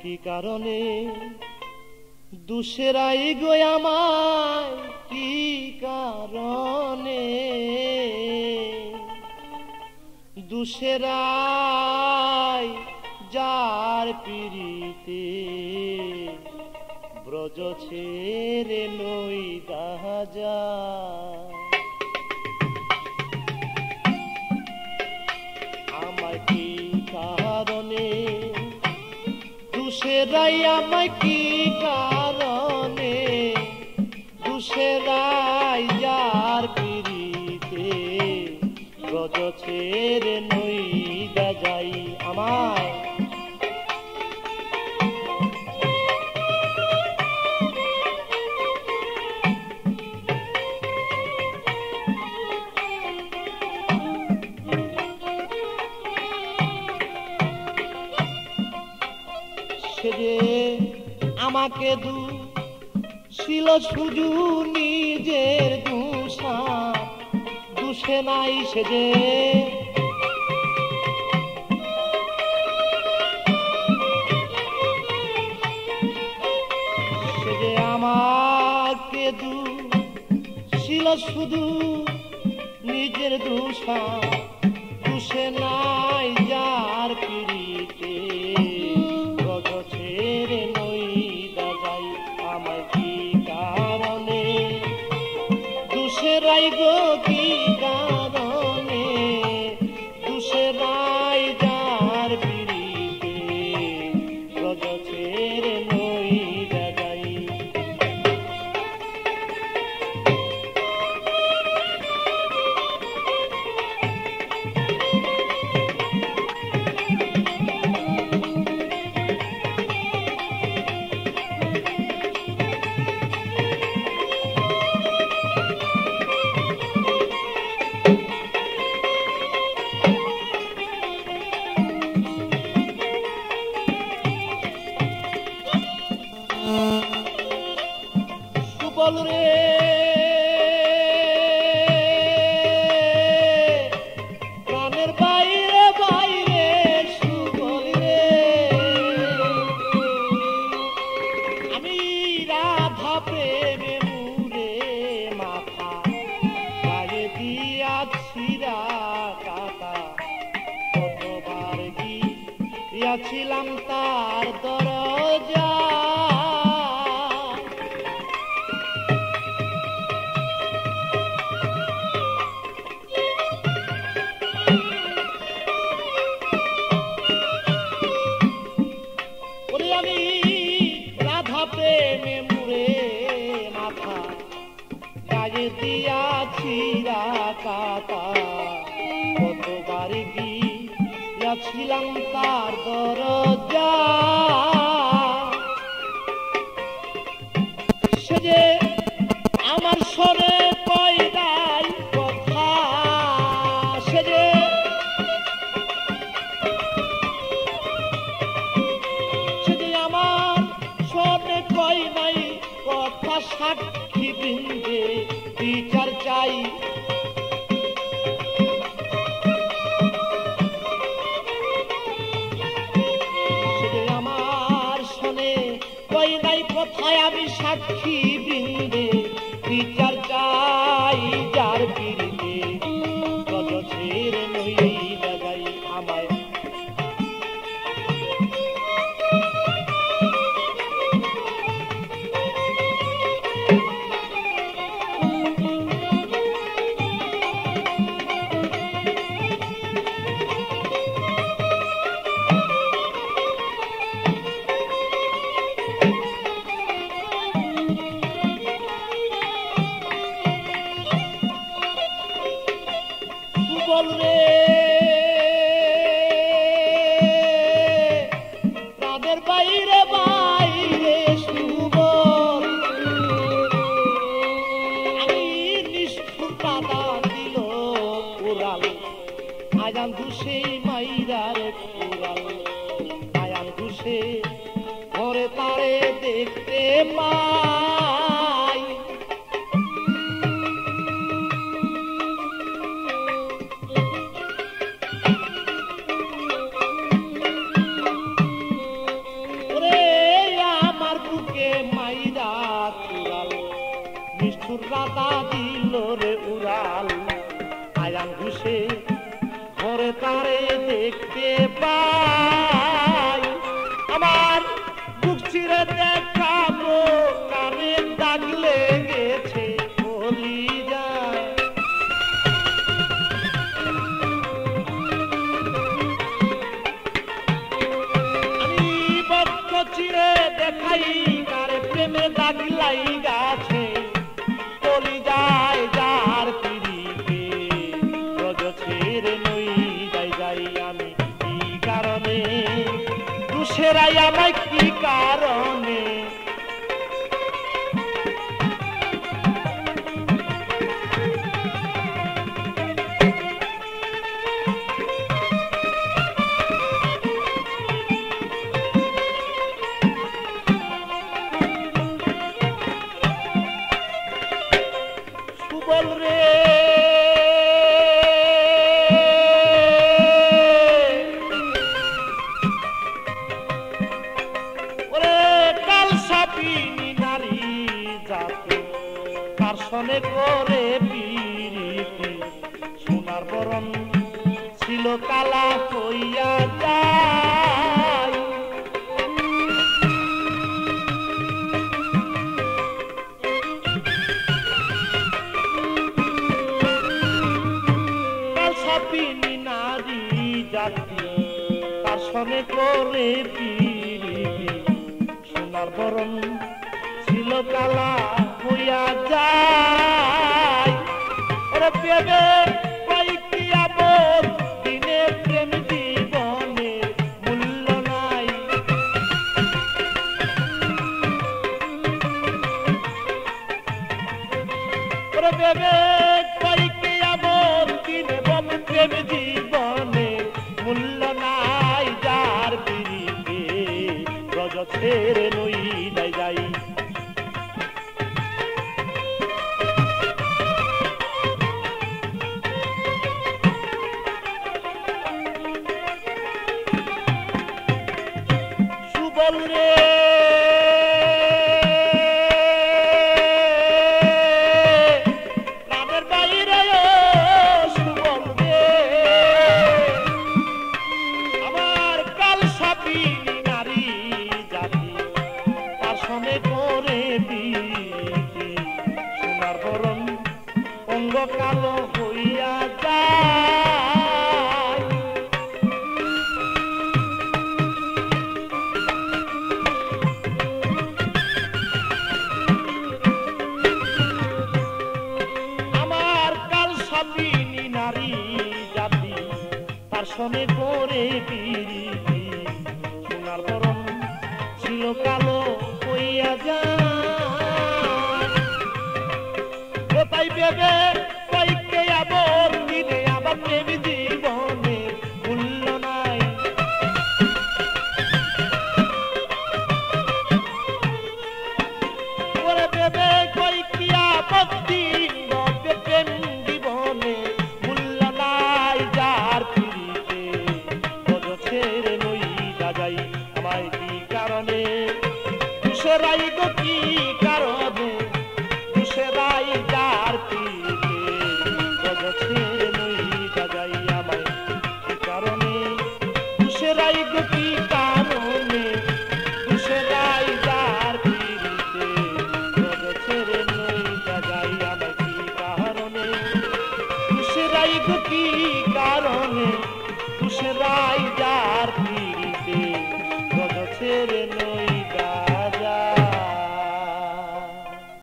কি কারণে দুসরাই গো আমায় কি কারণে দুসরাই যার পিরিতে ব্রজ ছেড়ে লই দাজা আমায় কি কারণে দুসরাই আমায় কি কারণে দুসরাই যার পিরিতে ব্রজ ছেড়ে লই দাজাই আমায় আমাকে ছিল শুধু নিজের দুষে নাই সে যে আমাকে ছিল শুধু নিজের দুষে নাই যার পিড়িতে ব্রজ ছেড়ে নই দাজাই আমায় কি কারণে দুসরাই গো কি কারণে দুসরাই যার পিড়িতে ব্রজ ছেড়ে নই দাজাই সুবল রে প্রাণের বাইরে বাইরে সুবল রে আমি রাধা প্রেমে মুরে মাথা গায়ে দিয়াছি কাটা কতবার গিয়াছিলাম তার দরজা আমি রাধা প্রেমে মুরে মাথা গায়ে দিয়াছি কাটা কতবার গিয়াছিলাম তার দরজা সে যে আমার স্বরে কয়দাই কথা সে যে কই নাই কথা সাক্ষী বৃন্দে বিচার চাই সে আমার শোনে কই নাই কথায় আমি সাক্ষী বৃন্দে বিচার চাই যার পিড়িতে ব্রজ ছেড়ে নই দাজাই আমায় সুবল রে প্রাণের বাইরে বাইরে সুবল আমি নিষ্ঠুর পাতা দিল উড়াল আজান দুষে মাইরার উড়াল আয়ান দুষে ঘরে তারে দেখতে পাই ওরে রে পাই আমার বুক চিরে দেখাবো কানে দাগ লেগেছে বলি যায় আমি বক্ষ চিরে দেখাই কারে প্রেমে দাগ লাইগাছে বলি যায় যার পিড়িতে রজ ছেড়ে নই যাই যাই আমি কি কারণে দুসেরাই আমায় কি কারণে সুবল রে সনে করে পিরিতি সোনার বরণ ছিল কালা হইয়া যায় কাল সাপিনী নারী জাতি তার সনে করে পিরিতি সোনার বরণ ছিল কালা হইয়া যায় ওরে পেবে কয়েকটি আপদ দিনে প্রেম জীবনে মূল্য নাই ওরে পেবে কয়েকটি আপদ দিনে প্রেম জীবনে মূল্য নাই যার পিড়িতে রজ ছেড়ে নই নাই যাই সুবল রে প্রাণের বাইরে সুবল রে আমার কাল সাপিনী নারী জাতি তার সনে করে পিরিতি সোনার বরণ অঙ্গ কালো হইয়া যায় নারী জাতি তার সনে করে পিরিতি সোনার বরণ ছিল কালো হইয়া যায় তাই ভেবে কয়েককে আবার দিনে আবার প্রেম জীবনে মূল্য নাই ওরে ভেবে কয়েকটি আবার দিন প্রেম জীবনে মূল্য নাই যার পিড়িতে রজ ছেড়ে নই যাই আমায় কি কারণে দুসেরাই গো কি কারণে দুসেরাই যার পিড়িতে রজ ছেড়ে নই যাই আমায় কি কারণে দুসেরাই গো কি কারণে দুসেরাই যার পিড়িতে রজ ছেড়ে নই যাই আমায় কি কারণে দুসেরাই গো কি কারণে দুসেরাই যার পিড়িতে রজ ছেড়ে